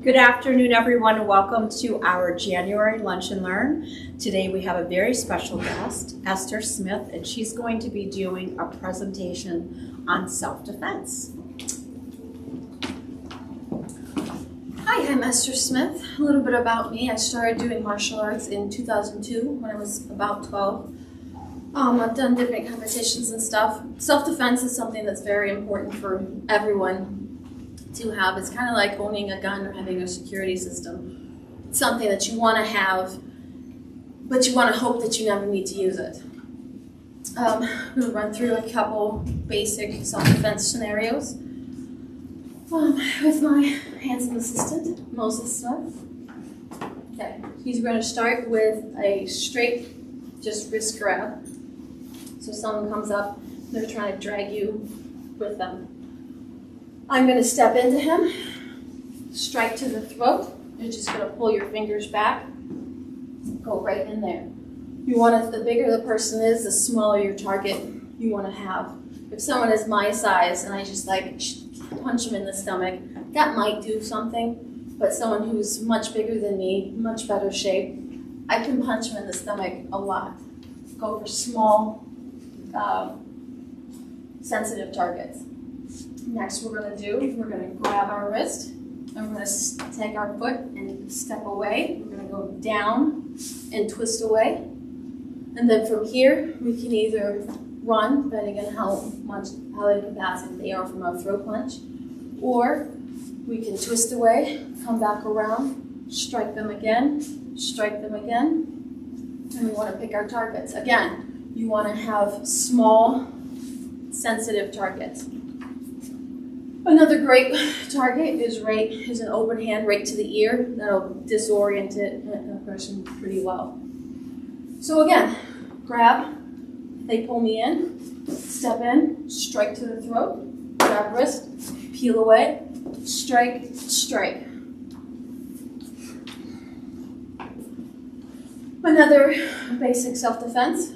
Good afternoon, everyone, and welcome to our January Lunch and Learn. Today we have a very special guest, Esther Smith, and she's going to be doing a presentation on self-defense. Hi, I'm Esther Smith. A little bit about me. I started doing martial arts in 2002 when I was about 12. I've done different competitions and stuff. Self-defense is something that's very important for everyone to have. It's kind of like owning a gun or having a security system. It's something that you want to have, but you want to hope that you never need to use it. I'm going to run through a couple basic self-defense scenarios with my handsome assistant, Moses Smith. Okay, he's going to start with a straight, just wrist grab. So someone comes up, they're trying to drag you with them. I'm going to step into him, strike to the throat. You're just going to pull your fingers back, go right in there. You want to, the bigger the person is, the smaller your target you want to have. If someone is my size and I just like punch them in the stomach, that might do something. But someone who's much bigger than me, much better shape, I can punch them in the stomach a lot. Go for small, sensitive targets. Next we're going to grab our wrist, and we're going to take our foot and step away. We're going to go down and twist away. And then from here, we can either run, depending on how in capacity they are from our throat punch, or we can twist away, come back around, strike them again, and we want to pick our targets. Again, you want to have small, sensitive targets. Another great target is an open hand right to the ear. That'll disorient a person pretty well. So again, grab, they pull me in, step in, strike to the throat, grab wrist, peel away, strike, strike. Another basic self-defense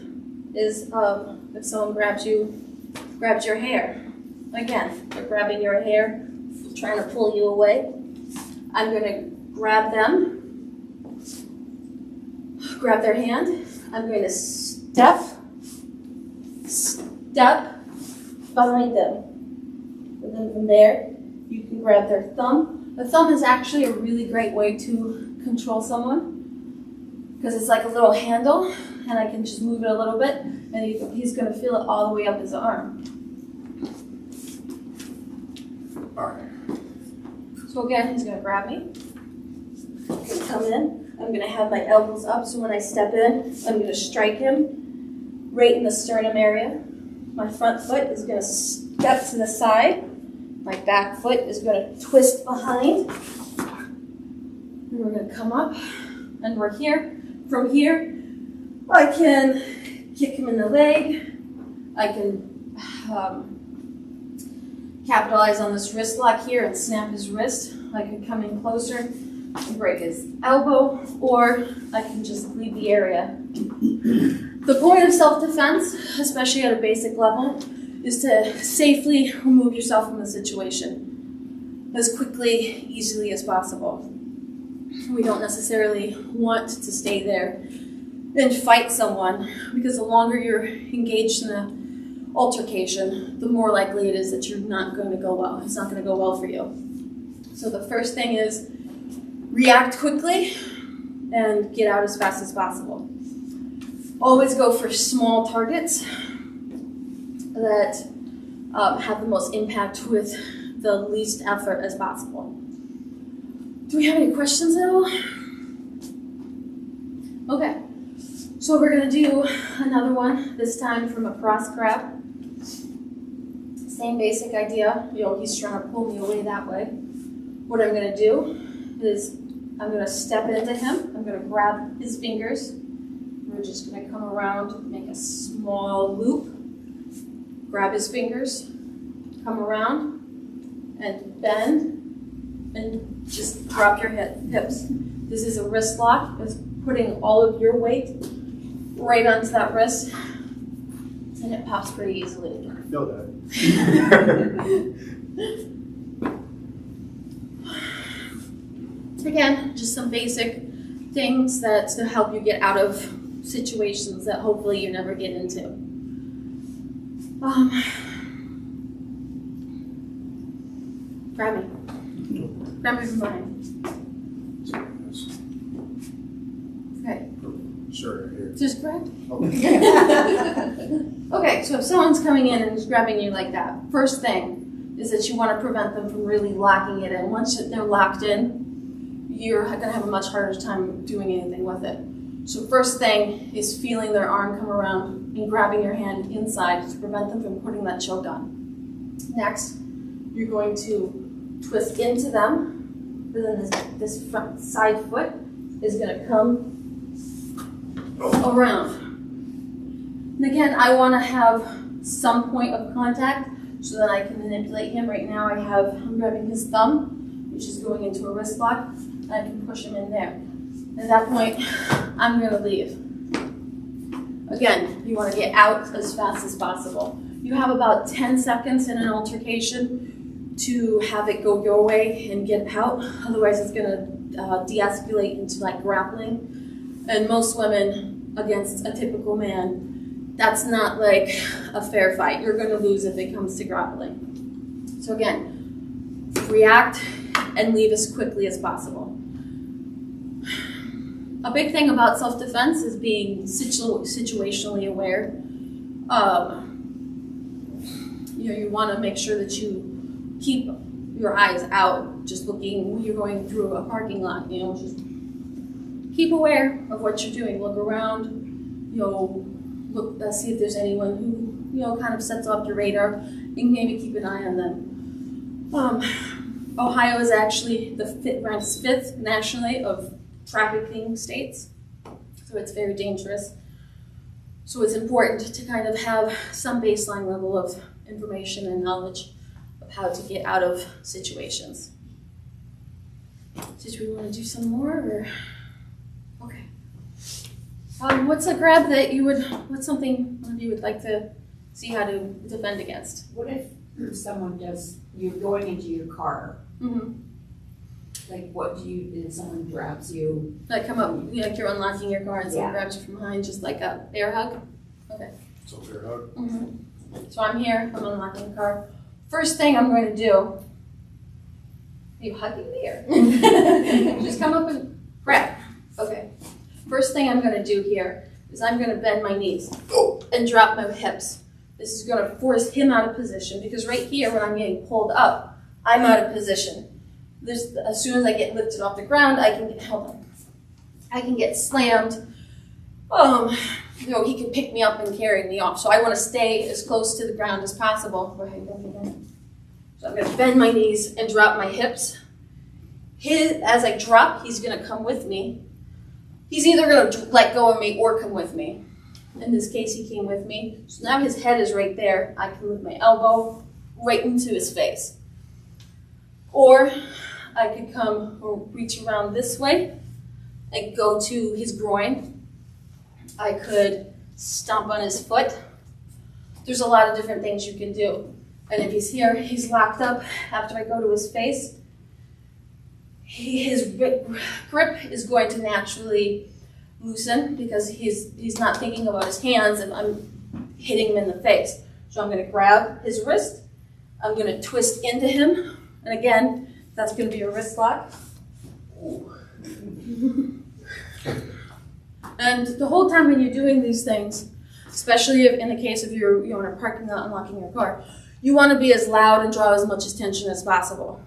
is if someone grabs your hair. Again, they're grabbing your hair, trying to pull you away. I'm going to grab them, grab their hand. I'm going to step behind them. And then from there, you can grab their thumb. The thumb is actually a really great way to control someone because it's like a little handle, and I can just move it a little bit, and he's going to feel it all the way up his arm. All right. So again, he's going to grab me. I'm going to come in. I'm going to have my elbows up, so when I step in, I'm going to strike him right in the sternum area. My front foot is going to step to the side. My back foot is going to twist behind. And we're going to come up, and we're here. From here, I can kick him in the leg. I can capitalize on this wrist lock here and snap his wrist. I can come in closer and break his elbow, or I can just leave the area. The point of self-defense, especially at a basic level, is to safely remove yourself from the situation as quickly, easily as possible. We don't necessarily want to stay there and fight someone, because the longer you're engaged in a altercation, the more likely it is that you're not going to go well. It's not going to go well for you. So the first thing is react quickly and get out as fast as possible. Always go for small targets that have the most impact with the least effort as possible. Do we have any questions at all? Okay, so we're going to do another one, this time from a cross grab. Same basic idea, he's trying to pull me away that way. What I'm going to do is I'm going to step into him. I'm going to grab his fingers. We're just going to come around, make a small loop, grab his fingers, come around, and bend, and just drop your hips. This is a wrist lock. It's putting all of your weight right onto that wrist, and it pops pretty easily. I feel that. Again, just some basic things that to help you get out of situations that hopefully you never get into. Grab me. Grab me from behind. Okay. Sure, here. Just grab. Okay. Okay, so if someone's coming in and is grabbing you like that, first thing is that you want to prevent them from really locking it in. Once they're locked in, you're going to have a much harder time doing anything with it. So first thing is feeling their arm come around and grabbing your hand inside to prevent them from putting that choke on. Next, you're going to twist into them, but then this front side foot is going to come around. And again, I want to have some point of contact so that I can manipulate him. Right now I'm grabbing his thumb, which is going into a wrist lock, and I can push him in there. At that point, I'm going to leave. Again, you want to get out as fast as possible. You have about 10 seconds in an altercation to have it go your way and get out. Otherwise, it's going to de-escalate into like grappling. And most women against a typical man, that's not like a fair fight. You're going to lose if it comes to grappling. So again, react and leave as quickly as possible. A big thing about self-defense is being situationally aware. You want to make sure that you keep your eyes out, just looking when you're going through a parking lot. Just keep aware of what you're doing. Look around. Look, see if there's anyone who kind of sets off your radar. You can maybe keep an eye on them. Ohio is actually ranks 5th nationally of trafficking states, so it's very dangerous. So it's important to kind of have some baseline level of information and knowledge of how to get out of situations. Did we want to do some more, or? Okay. What's a grab that what's something one of you would like to see how to defend against? What if you're going into your car? Mm-hmm. Like, if someone grabs you? Like come up, like you're unlocking your car and someone Yeah. grabs you from behind, just like a bear hug? Okay. So fair hug. Mm-hmm. So I'm here, I'm unlocking the car. First thing I'm going to do, are you hugging me or? Just come up and grab. Okay. First thing I'm going to do here is I'm going to bend my knees and drop my hips. This is going to force him out of position because right here when I'm getting pulled up, I'm out of position. As soon as I get lifted off the ground, I can get slammed. He can pick me up and carry me off. So I want to stay as close to the ground as possible. Go ahead, So I'm going to bend my knees and drop my hips. As I drop, he's going to come with me. He's either going to let go of me or come with me. In this case, he came with me. So now his head is right there. I can move my elbow right into his face. Or I could come or reach around this way and go to his groin. I could stomp on his foot. There's a lot of different things you can do. And if he's here, he's locked up. After I go to his face, his grip is going to naturally loosen because he's not thinking about his hands and I'm hitting him in the face. So I'm going to grab his wrist. I'm going to twist into him. And again, that's going to be a wrist lock. And the whole time when you're doing these things, especially if in the case of you're in a parking lot unlocking your car, you want to be as loud and draw as much attention as possible.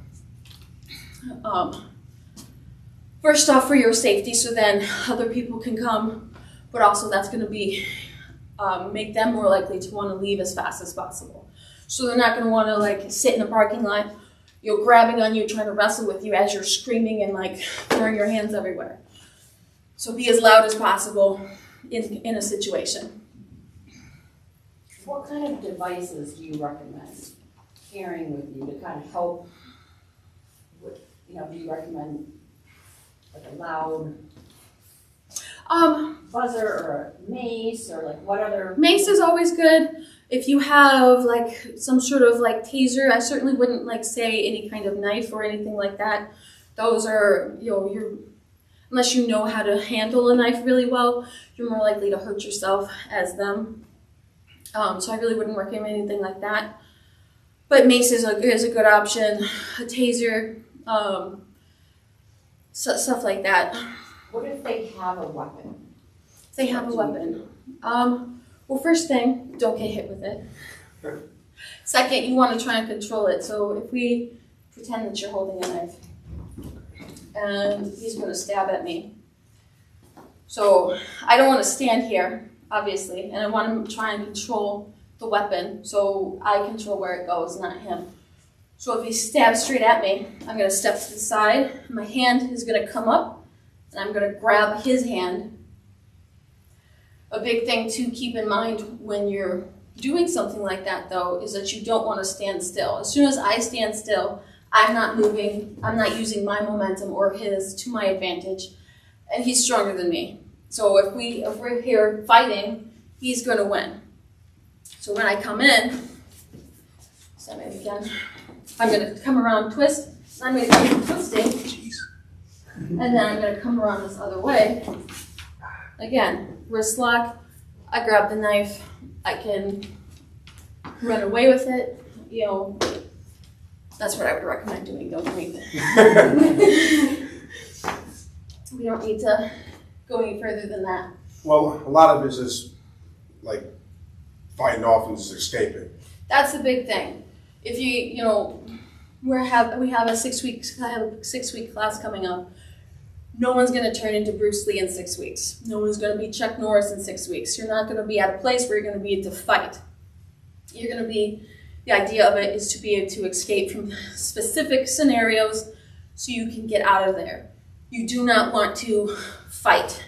First off, for your safety, so then other people can come, but also that's going to be make them more likely to want to leave as fast as possible. So they're not going to want to like sit in a parking lot, grabbing on you, trying to wrestle with you as you're screaming and like throwing your hands everywhere. So be as loud as possible in a situation. What kind of devices do you recommend carrying with you to kind of help with, do you recommend like a loud buzzer or a mace or like what other? Mace is always good. If you have like some sort of like taser, I certainly wouldn't like say any kind of knife or anything like that. those are, unless you know how to handle a knife really well, you're more likely to hurt yourself as them. So I really wouldn't recommend anything like that. But mace is a good option. A taser, stuff like that. What if they have a weapon? If they have a weapon. Well, first thing, don't get hit with it. Second, you want to try and control it. So if we pretend that you're holding a knife and he's going to stab at me. So I don't want to stand here, obviously, and I want to try and control the weapon so I control where it goes, not him. So if he stabs straight at me, I'm going to step to the side. My hand is going to come up and I'm going to grab his hand. A big thing to keep in mind when you're doing something like that, though, is that you don't want to stand still. As soon as I stand still, I'm not moving, I'm not using my momentum or his to my advantage, and he's stronger than me. So if we're here fighting, he's going to win. So when I come in, step in again, I'm going to come around, twist, and I'm going to keep twisting, and then I'm going to come around this other way. Again, wrist lock, I grab the knife, I can run away with it, that's what I would recommend doing, don't we? We don't need to go any further than that. Well, a lot of it is just like fighting off and just escaping. That's the big thing. If we have a 6 weeks, I have a 6-week class coming up. No one's going to turn into Bruce Lee in 6 weeks. No one's going to be Chuck Norris in 6 weeks. You're not going to be at a place where you're going to be able to fight. You're going to be, the idea of it is to be able to escape from specific scenarios so you can get out of there. You do not want to fight.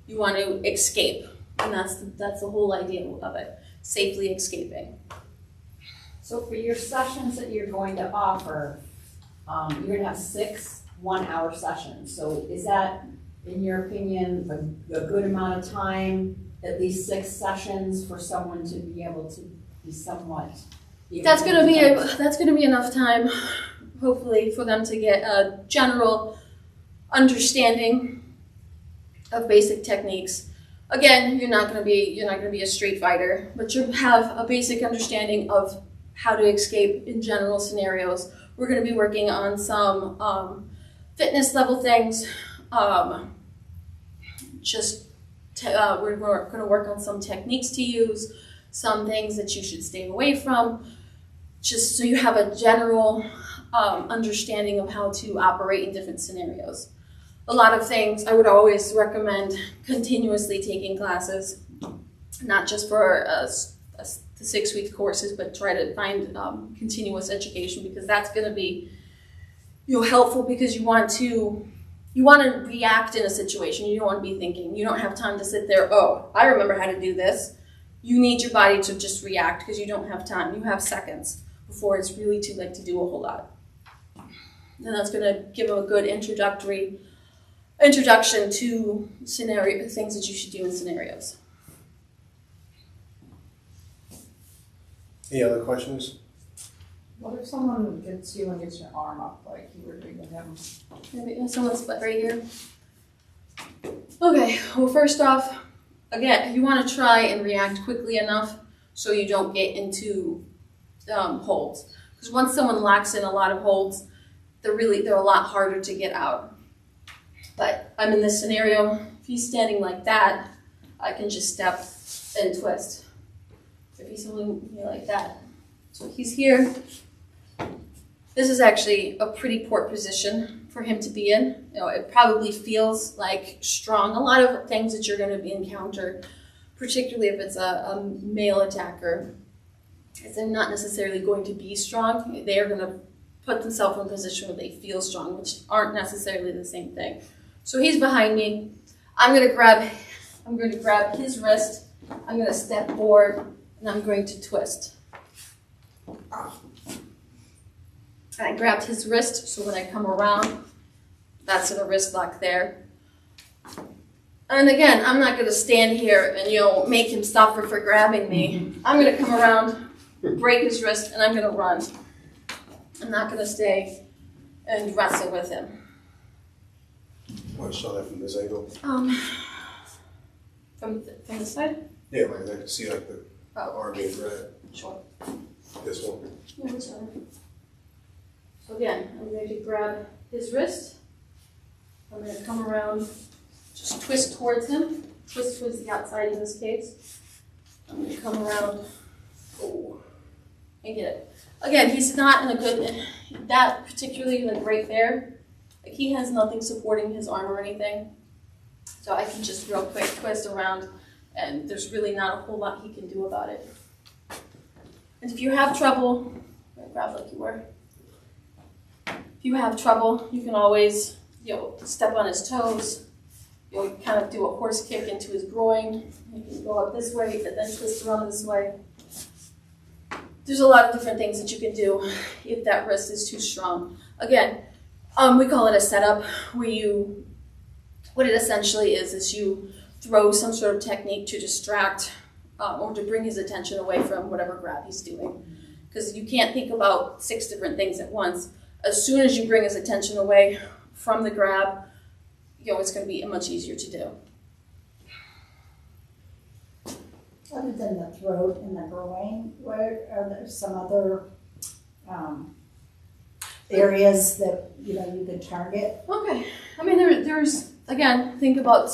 You want to escape. And that's the whole idea of it, safely escaping. So for your sessions that you're going to offer, you're going to have 6 one-hour sessions. So is that, in your opinion, a good amount of time, at least 6 sessions for someone to be able to be somewhat? That's going to be enough time, hopefully, for them to get a general understanding of basic techniques. Again, you're not going to be a street fighter, but you have a basic understanding of how to escape in general scenarios. We're going to be working on some fitness level things. We're going to work on some techniques to use, some things that you should stay away from, just so you have a general understanding of how to operate in different scenarios. A lot of things I would always recommend continuously taking classes, not just for the 6-week courses, but try to find continuous education, because that's going to be helpful, because you want to react in a situation. You don't want to be thinking. You don't have time to sit there, oh, I remember how to do this. You need your body to just react, because you don't have time. You have seconds before it's really too late to do a whole lot. And that's going to give them a good introduction to things that you should do in scenarios. Any other questions? What if someone gets you and gets your arm up like you were doing with him? Maybe someone's right here. Okay, well, first off, again, you want to try and react quickly enough so you don't get into holds. Because once someone locks in a lot of holds, they're a lot harder to get out. But I'm in this scenario. If he's standing like that, I can just step and twist. If he's holding me like that, so he's here. This is actually a pretty poor position for him to be in. It probably feels like strong. A lot of things that you're going to encounter, particularly if it's a male attacker, is they're not necessarily going to be strong. They are going to put themselves in a position where they feel strong, which aren't necessarily the same thing. So he's behind me. I'm going to grab his wrist. I'm going to step forward, and I'm going to twist. I grabbed his wrist, so when I come around, that's in a wrist lock there. And again, I'm not going to stand here and make him stop for grabbing me. I'm going to come around, break his wrist, and I'm going to run. I'm not going to stay and wrestle with him. Want to show that from this angle? From this side? Yeah, like I can see like the arm being grabbed. Sure. This one. Yeah, this one. So again, I'm going to grab his wrist. I'm going to come around, just twist towards him. Twist towards the outside in this case. I'm going to come around and get it. Again, he's not in a good, that particularly like right there, like he has nothing supporting his arm or anything. So I can just real quick twist around and there's really not a whole lot he can do about it. And if you have trouble, grab like you were. If you have trouble, you can always, step on his toes. You'll kind of do a horse kick into his groin. You can go up this way and then twist around this way. There's a lot of different things that you can do if that wrist is too strong. Again, we call it a setup where what it essentially is you throw some sort of technique to distract or to bring his attention away from whatever grab he's doing. Because you can't think about 6 different things at once. As soon as you bring his attention away from the grab, it's going to be much easier to do. Other than the throat and the groin, where are there some other areas that you could target? Okay, I mean there's again, think about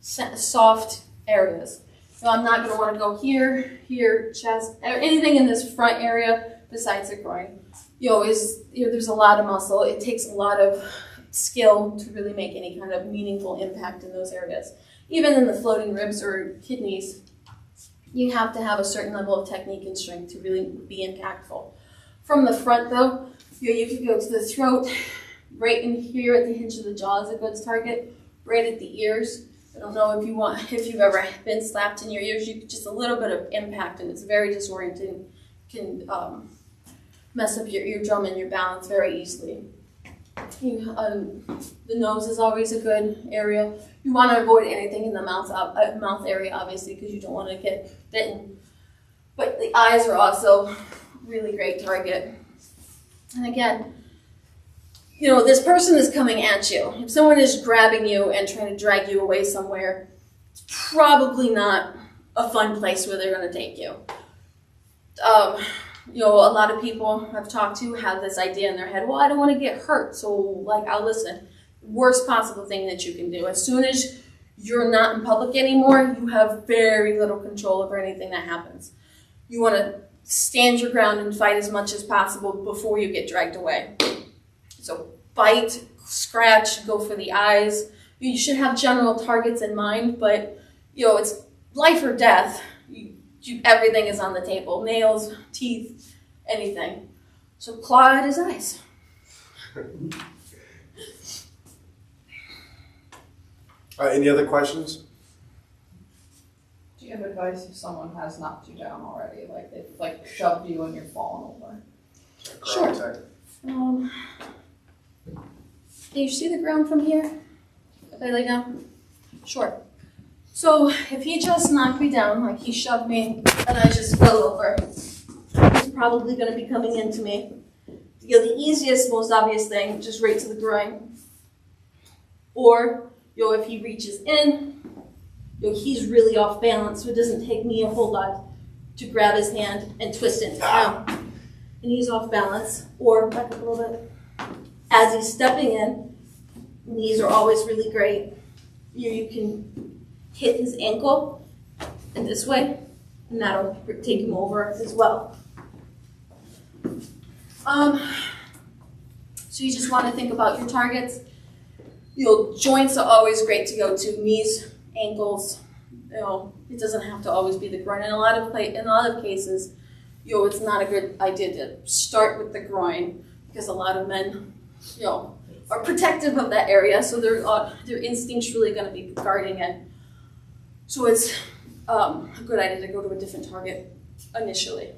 soft areas. I'm not going to want to go here, chest, anything in this front area besides the groin. There's a lot of muscle. It takes a lot of skill to really make any kind of meaningful impact in those areas. Even in the floating ribs or kidneys, you have to have a certain level of technique and strength to really be impactful. From the front though, you can go to the throat, right in here at the hinge of the jaw is a good target, right at the ears. I don't know if you've ever been slapped in your ears, just a little bit of impact and it's very disorienting, can mess up your eardrum and your balance very easily. The nose is always a good area. You want to avoid anything in the mouth area, obviously, because you don't want to get bitten. But the eyes are also really great target. And again, this person is coming at you. If someone is grabbing you and trying to drag you away somewhere, it's probably not a fun place where they're going to take you. A lot of people I've talked to have this idea in their head, well, I don't want to get hurt, so I'll listen. Worst possible thing that you can do. As soon as you're not in public anymore, you have very little control over anything that happens. You want to stand your ground and fight as much as possible before you get dragged away. So bite, scratch, go for the eyes. You should have general targets in mind, but it's life or death. Everything is on the table. Nails, teeth, anything. So claw at his eyes. Any other questions? Do you have advice if someone has knocked you down already? Like they've shoved you and you're falling over? Sure. Can you see the ground from here? If I lay down? Sure. So if he just knocked me down, like he shoved me and I just fell over, he's probably going to be coming into me. The easiest, most obvious thing, just right to the groin. Or, if he reaches in, he's really off balance, so it doesn't take me a whole lot to grab his hand and twist it down. And he's off balance. Or, back up a little bit. As he's stepping in, knees are always really great. You can hit his ankle in this way, and that'll take him over as well. So you just want to think about your targets. Joints are always great to go to. Knees, ankles. It doesn't have to always be the groin. In a lot of cases, it's not a good idea to start with the groin because a lot of men, are protective of that area, so they're instinctually going to be guarding it. So it's a good idea to go to a different target initially.